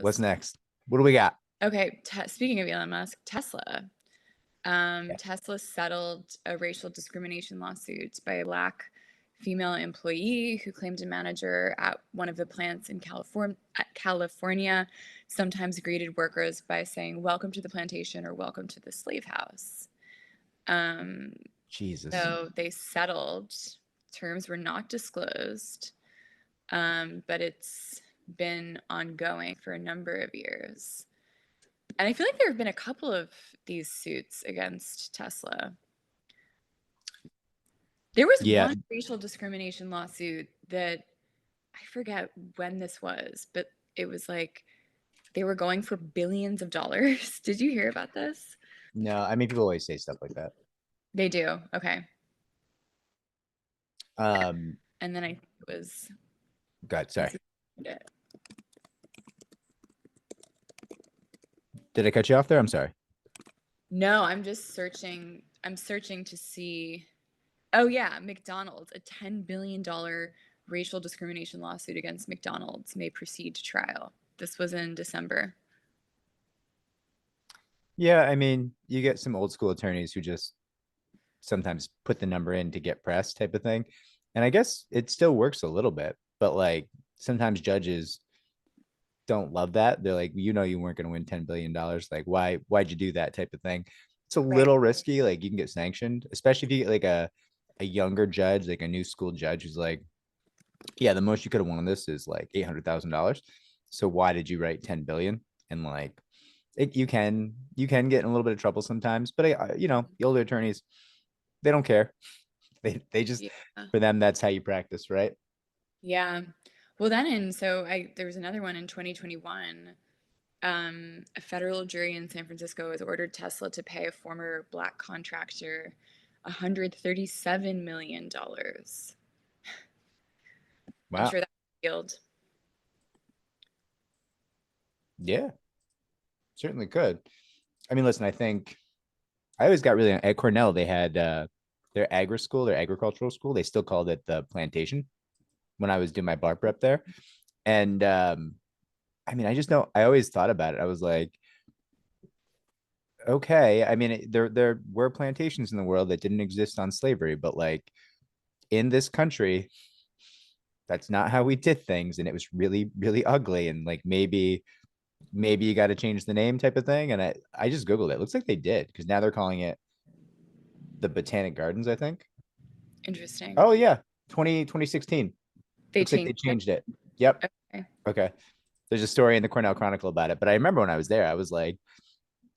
What's next? What do we got? Okay, speaking of Elon Musk, Tesla. Yeah. Tesla settled a racial discrimination lawsuit by a black female employee who claimed a manager at one of the plants in California sometimes greeted workers by saying, "Welcome to the plantation" or "Welcome to the slave house." Um, Jesus. so they settled. Terms were not disclosed, but it's been ongoing for a number of years. And I feel like there have been a couple of these suits against Tesla. There was Yeah. one racial discrimination lawsuit that I forget when this was, but it was like they were going for billions of dollars. Did you hear about this? No, I mean, people always say stuff like that. They do. Okay. Um, And then I think it was God, this sorry. is it. Did I cut you off there? I'm sorry. No, I'm just searching. I'm searching to see. Oh yeah, McDonald's, a $10 billion racial discrimination lawsuit against McDonald's may proceed to trial. This was in December. Yeah, I mean, you get some old school attorneys who just sometimes put the number in to get press type of thing. And I guess it still works a little bit, but like sometimes judges don't love that. They're like, you weren't going to win $10 billion. Like, why'd you do that type of thing? It's a Right. little risky. Like you can get sanctioned, especially if you get like a younger judge, like a new school judge who's like, yeah, the most you could have won on this is like $800,000. So why did you write 10 billion? And like you can get in a little bit of trouble sometimes, but the older attorneys, they don't care. They just, Yeah. for them, that's how you practice, right? Yeah. Well, there was another one in 2021. A federal jury in San Francisco has ordered Tesla to pay a former black contractor $137 million. I'm Wow. sure that healed. Yeah, certainly could. I mean, listen, I think I always got really at Cornell. They had their agri school, their agricultural school. They still called it the plantation when I was doing my bar prep there. And I mean, I just know I always thought about it. I was like, okay, I mean, there were plantations in the world that didn't exist on slavery, but like in this country, that's not how we did things, and it was really, really ugly. And like maybe you got to change the name type of thing. And I just googled it. It looks like they did because now they're calling it the Botanic Gardens, I think. Interesting. Oh yeah, 2016. They Looks like they changed it. changed it. Yep. Okay. Okay. There's a story in the Cornell Chronicle about it, but I remember when I was there, I was like,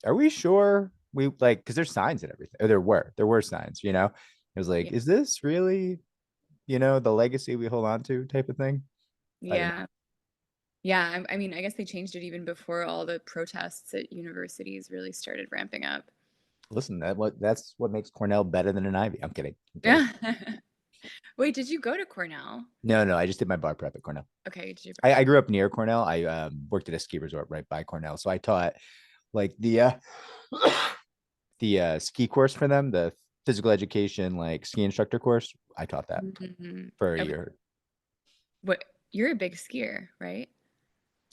"Are we sure we like?" Because there's signs and everything. Or there were signs. It was like, Yeah. "Is this really, the legacy we hold on to?" type of thing. I don't know. Yeah. Yeah. I mean, I guess they changed it even before all the protests at universities really started ramping up. Listen, that's what makes Cornell better than an Ivy. I'm kidding. I'm kidding. Yeah. Wait, did you go to Cornell? No, no, I just did my bar prep at Cornell. Okay, did you? I grew up near Cornell. I worked at a ski resort right by Cornell, so I taught like the ski course for them, the physical education like ski instructor course. I taught that Mhm. for a Okay. year. What, you're a big skier, right?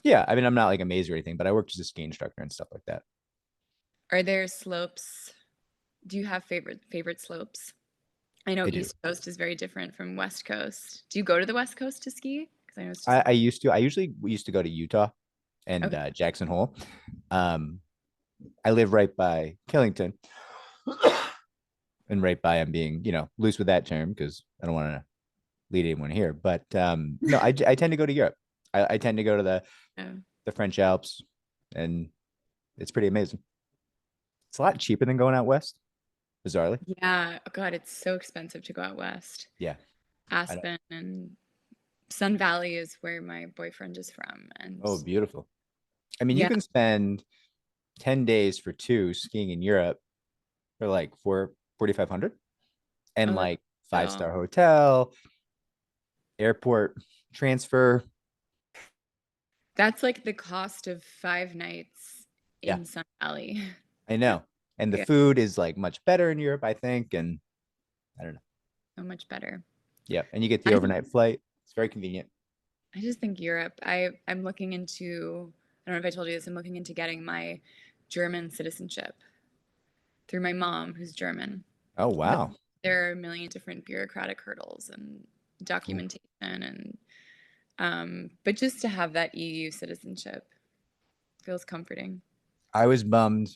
Yeah, I mean, I'm not like amazed or anything, but I worked as a ski instructor and stuff like that. Are there slopes? Do you have favorite slopes? I know I do. East Coast is very different from West Coast. Do you go to the West Coast to ski? Because I know it's I, just I used to. I usually used to go to Utah and okay. Jackson Hole. Um, I live right by Killington, and right by I'm being loose with that term because I don't want to lead anyone here. But no, I tend to go to Europe. I tend to go to Um, the French Alps, and it's pretty amazing. It's a lot cheaper than going out west, bizarrely. yeah. Oh God, it's so expensive to go out west. Yeah, I know. Aspen and Sun Valley is where my boyfriend is from, and Oh, beautiful. I mean, you yeah. can spend 10 days for two skiing in Europe for like 4,500 and Oh, that's like still five-star hotel, airport transfer. that's like the cost of 5 nights Yeah, in Sun Valley. I know. And the Yeah, food is like much better in Europe, I think. And I don't know. so much better. Yeah. And you get the I think overnight flight. It's very convenient. I just think Europe. I'm looking into I don't know if I told you this. I'm looking into getting my German citizenship through my mom, who's German. Oh, But wow. there are a million different bureaucratic hurdles and Ooh. documentation and but just to have that EU citizenship feels comforting. I was bummed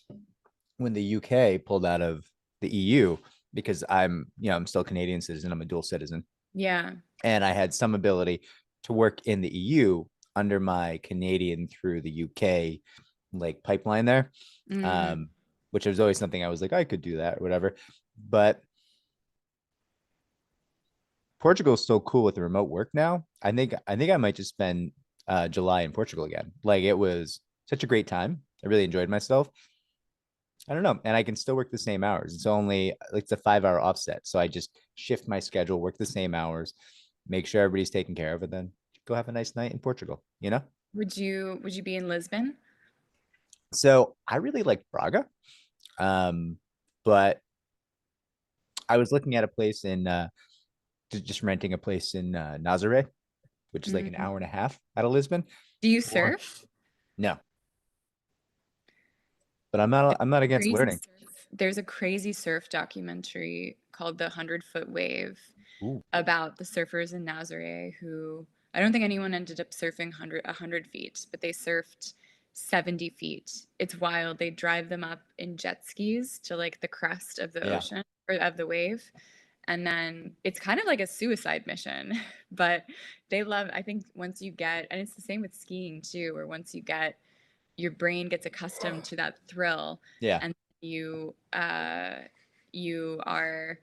when the UK pulled out of the EU because I'm still a Canadian citizen. I'm a dual citizen. Yeah. And I had some ability to work in the EU under my Canadian through the UK like pipeline there. Mm. Um, which was always something I was like, I could do that or whatever. But Portugal is still cool with the remote work now. I think I might just spend July in Portugal again. Like it was such a great time. I really enjoyed myself. I don't know. And I can still work the same hours. It's only like it's a 5 hour offset. So I just shift my schedule, work the same hours, make sure everybody's taken care of, and then go have a nice night in Portugal, you know? Would you be in Lisbon? So I really like Braga. Um, but I was looking at a place in just renting a place in Nazaré, which is like an Mm. hour and a half out of Lisbon. Do you Or surf? no, but I'm not against Crazy learning. surf. There's a crazy surf documentary called The 100 Foot Wave Ooh, about the surfers in Nazare who I don't think anyone ended up surfing 100 feet, but they surfed 70 feet. It's wild. They drive them up in jet skis to like the crest of the yeah. ocean or of the wave. And then it's kind of like a suicide mission, but they love, I think once you get, and it's the same with skiing too, where once you get your brain gets accustomed to that thrill Yeah. and you you are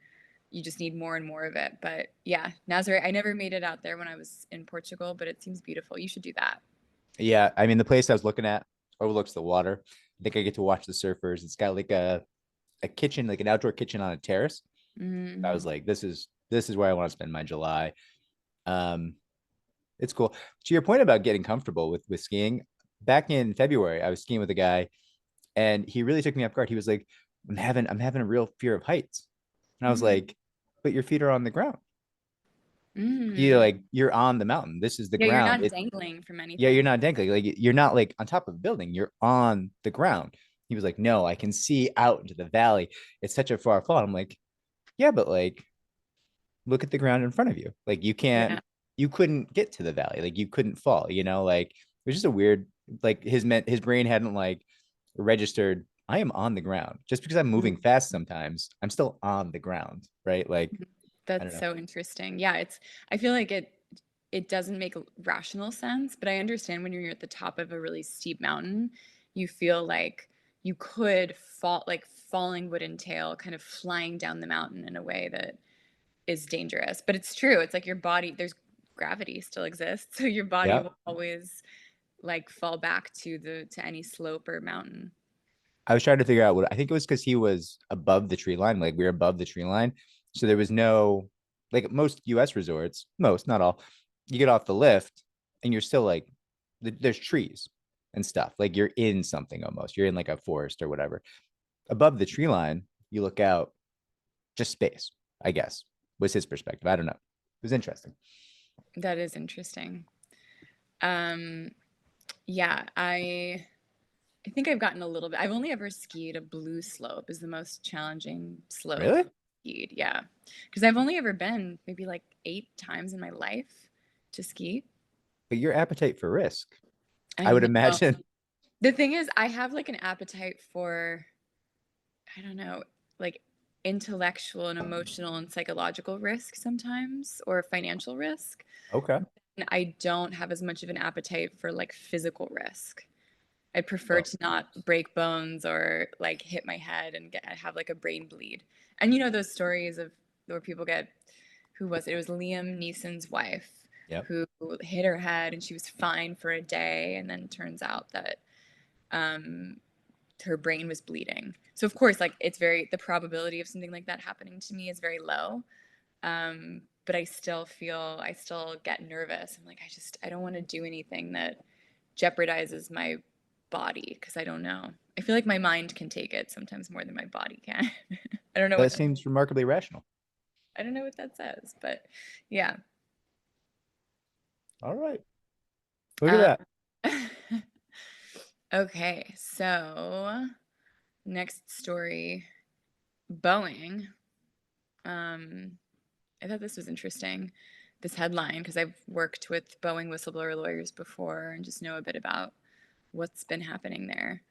you just need more and more of it. But yeah, Nazaré, I never made it out there when I was in Portugal, but it seems beautiful. You should do that. Yeah. I mean, the place I was looking at overlooks the water. I think I get to watch the surfers. It's got like a kitchen, like an outdoor kitchen on a terrace. I was Mm. like, this is where I want to spend my July. Um, it's cool. To your point about getting comfortable with skiing, back in February, I was skiing with a guy and he really took me off guard. He was like, I'm having a real fear of heights. And I was Mm. like, but your feet are on the ground. Mm. You're on the mountain. This is the Yeah, you're ground. not dangling from Yeah, you're anything. not dangling. Like you're not like on top of a building. You're on the ground. He was like, no, I can see out into the valley. It's such a far fall. I'm like, yeah, but like look at the ground in front of you. Like Yeah. you couldn't get to the valley. Like you couldn't fall, like it was just a weird, like his brain hadn't like registered. I am on the ground. Just because I'm moving Mm. fast sometimes, I'm still on the ground, right? Like, I don't That's know. so interesting. Yeah, I feel like it doesn't make rational sense, but I understand when you're at the top of a really steep mountain, you feel like you could fall, like falling would entail kind of flying down the mountain in a way that is dangerous. But it's true. It's like your body, there's gravity still exists, so your body Yeah. will always like fall back to any slope or mountain. I was trying to figure out what I think it was because he was above the tree line. Like we were above the tree line. So there was no, like most US resorts, most, not all, you get off the lift and you're still like, there's trees and stuff. Like you're in something almost. You're in like a forest or whatever. Above the tree line, you look out, just space, I guess, was his perspective. I don't know. It was interesting. That is interesting. Um, yeah, I think I've gotten a little bit. I've only ever skied a blue slope is the most challenging slope Really? skied. Yeah. Because I've only ever been maybe like 8 times in my life to ski. But your appetite for risk, I I would know. imagine. The thing is, I have like an appetite for, I don't know, like intellectual and emotional and psychological risk sometimes, or financial risk. Okay. And I don't have as much of an appetite for like physical risk. I prefer Oh, to not break bones or like hit my head and have like a brain bleed. And you know those stories of where people get, who was it? It was Liam Neeson's wife yep. who hit her head and she was fine for a day, and then turns out that um, her brain was bleeding. So of course, like the probability of something like that happening to me is very low. But I still get nervous. I'm like, I don't want to do anything that jeopardizes my body because I don't know. I feel like my mind can take it sometimes more than my body can. I don't know That what seems remarkably rational. I don't know what that says, but yeah. All right. Look at Um, that. Okay, so next story, Boeing. Um, I thought this was interesting, this headline, because I've worked with Boeing whistleblower lawyers before and just know a bit about what's been happening there.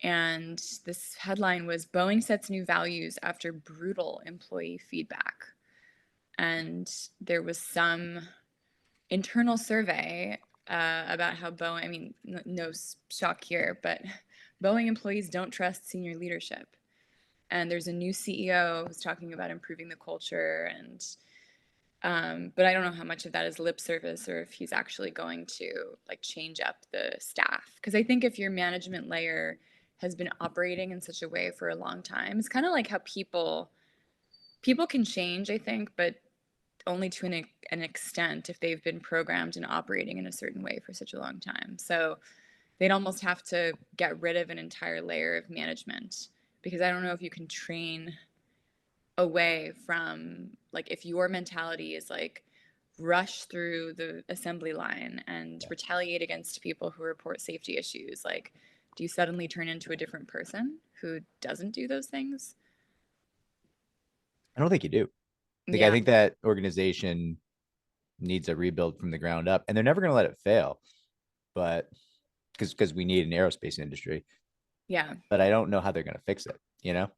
And this headline was Boeing sets new values after brutal employee feedback. And there was some internal survey about how Boeing, I mean, no shock here, but Boeing employees don't trust senior leadership. And there's a new CEO who's talking about improving the culture, and but I don't know how much of that is lip service or if he's actually going to like change up the staff. Because I think if your management layer has been operating in such a way for a long time, it's kind of like how people can change, I think, but only to an extent if they've been programmed and operating in a certain way for such a long time. So they'd almost have to get rid of an entire layer of management, because I don't know if you can train away from, like, if your mentality is like rush through the assembly line and Yeah. retaliate against people who report safety issues, like, do you suddenly turn into a different person who doesn't do those things? I don't think you do. Like, I Yeah. think that organization needs a rebuild from the ground up, and they're never going to let it fail. But because we need an aerospace industry, Yeah. but I don't know how they're going to fix it. You know?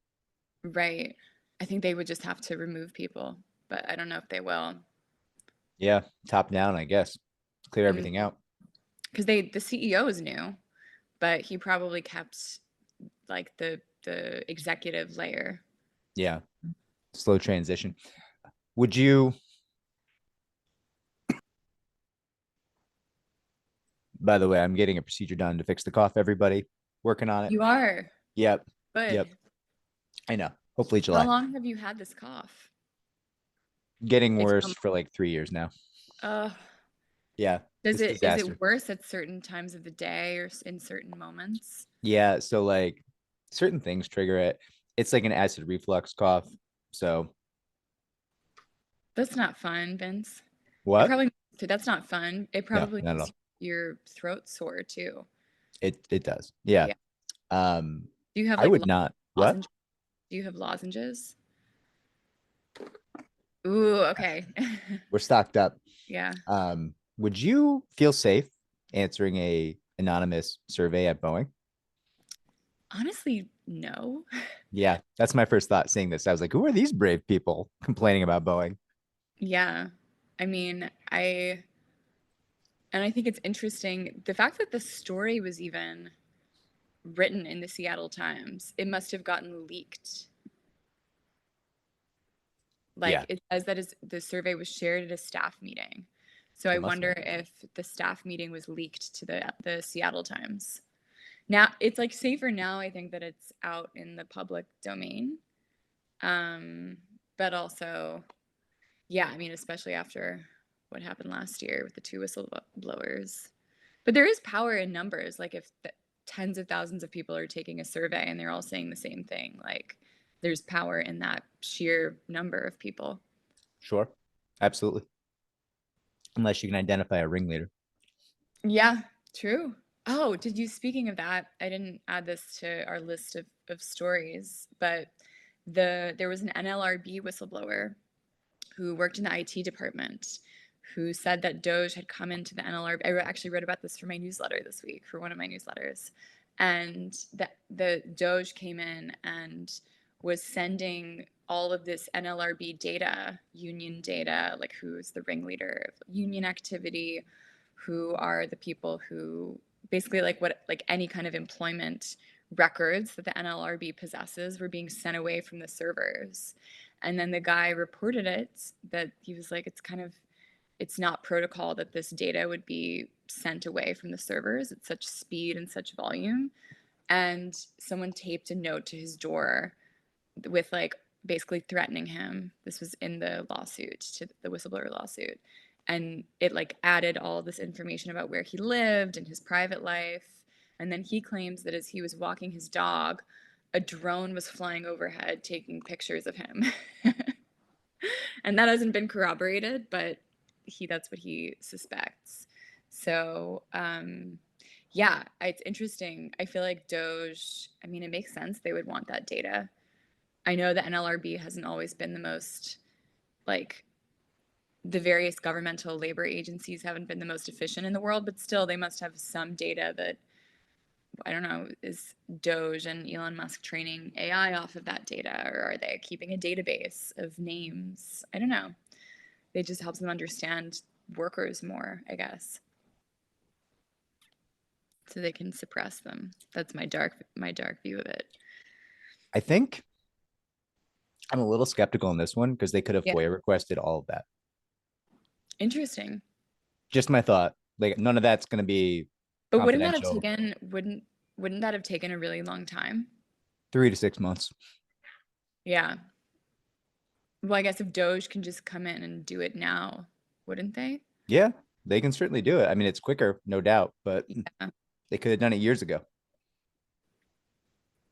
Right. I think they would just have to remove people, but I don't know if they will. Yeah, top down, I guess. Clear And everything out. because the CEO is new, but he probably kept like the executive layer. Yeah, slow transition. Would you? By the way, I'm getting a procedure done to fix the cough. Everybody, working on it. You are. Yep, yep. Good. I know. Hopefully How July. long have you had this cough? Getting If you worse don't, for like 3 years now. uh, Yeah, it's is disaster. it worse at certain times of the day or in certain moments? Yeah, so like certain things trigger it. It's like an acid reflux cough. So That's not fun, Vince. It what? probably that's not fun. It No, probably not at makes all. your throat sore too. It does. Yeah. Yeah. Um, Do you have I like would not. What? lozenges? Do you have lozenges? Ooh, okay. We're stocked up. Yeah. Would you feel safe answering a anonymous survey at Boeing? Honestly, no. Yeah, that's my first thought seeing this. I was like, who are these brave people complaining about Boeing? Yeah. I mean, I think it's interesting the fact that the story was even written in the Seattle Times. It must have gotten leaked. Like Yeah, it says that the survey was shared at a staff meeting. So I it must wonder have. if the staff meeting was leaked to the Seattle Times. Now it's like safer now, I think, that it's out in the public domain. Um, but also, yeah, I mean, especially after what happened last year with the two whistleblowers. But there is power in numbers. Like if tens of thousands of people are taking a survey and they're all saying the same thing, like there's power in that sheer number of people. Sure, absolutely. Unless you can identify a ringleader. Yeah, true. Oh, did you, speaking of that, I didn't add this to our list of stories, but there was an NLRB whistleblower who worked in the IT department who said that Doge had come into the NLRB. I actually wrote about this for my newsletter this week, for one of my newsletters. And that the Doge came in and was sending all of this NLRB data, union data, like who's the ringleader of union activity, who are the people who basically like what, like any kind of employment records that the NLRB possesses were being sent away from the servers. And then the guy reported it, that he was like, it's not protocol that this data would be sent away from the servers at such speed and such volume. And someone taped a note to his door with like basically threatening him. This was in the lawsuit, to the whistleblower lawsuit. And it like added all this information about where he lived and his private life. And then he claims that as he was walking his dog, a drone was flying overhead taking pictures of him. And that hasn't been corroborated, but that's what he suspects. So Yeah, it's interesting. I feel like Doge, I mean, it makes sense they would want that data. I know the NLRB hasn't always been the most, like, the various governmental labor agencies haven't been the most efficient in the world, but still they must have some data that, I don't know, is Doge and Elon Musk training AI off of that data, or are they keeping a database of names? I don't know. It just helps them understand workers more, I guess, so they can suppress them. That's my dark view of it. I think I'm a little skeptical on this one because they could have Yeah, FOIA requested all of that. interesting. Just my thought. Like none of that's going to be But confidential. wouldn't that have taken a really long time? 3 to 6 months. Yeah. Well, I guess if Doge can just come in and do it now, wouldn't they? Yeah, they can certainly do it. I mean, it's quicker, no doubt, but Yeah. they could have done it years ago.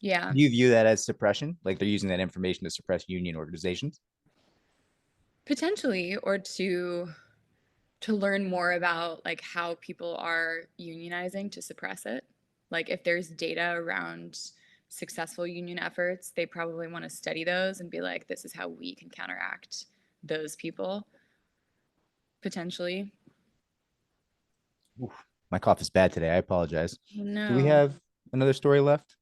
Yeah. Do you view that as suppression? Like they're using that information to suppress union organizations? Potentially, or to learn more about like how people are unionizing to suppress it. Like if there's data around successful union efforts, they probably want to study those and be like, this is how we can counteract those people potentially. Oof, my cough is bad today. I apologize. Do we No. have another story left?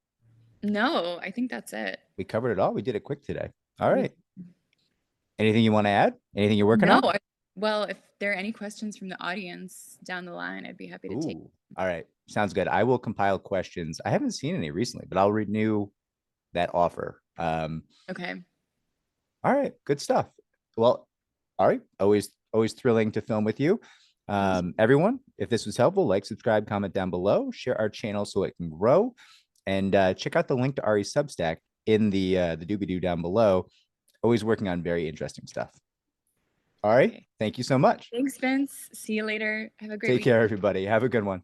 No, I think that's it. We covered it all. We did it quick today. All We right. Anything you want to add? Anything you're working no, on? well, if there are any questions from the audience down the line, I'd be happy to take. Ooh. All right. Sounds good. I will compile questions. I haven't seen any recently, but I'll renew that offer. Okay. All right. Good stuff. Well, all right. Always thrilling to film with you. Thanks. Everyone, if this was helpful, like, subscribe, comment down below, share our channel so it can grow, and check out the link to Ari's Substack in the doobie doo down below. Always working on very interesting stuff. All right. Okay. Thank you so much. Thanks, Vince. See you later. Have a great Take week. care, everybody. Have a good one.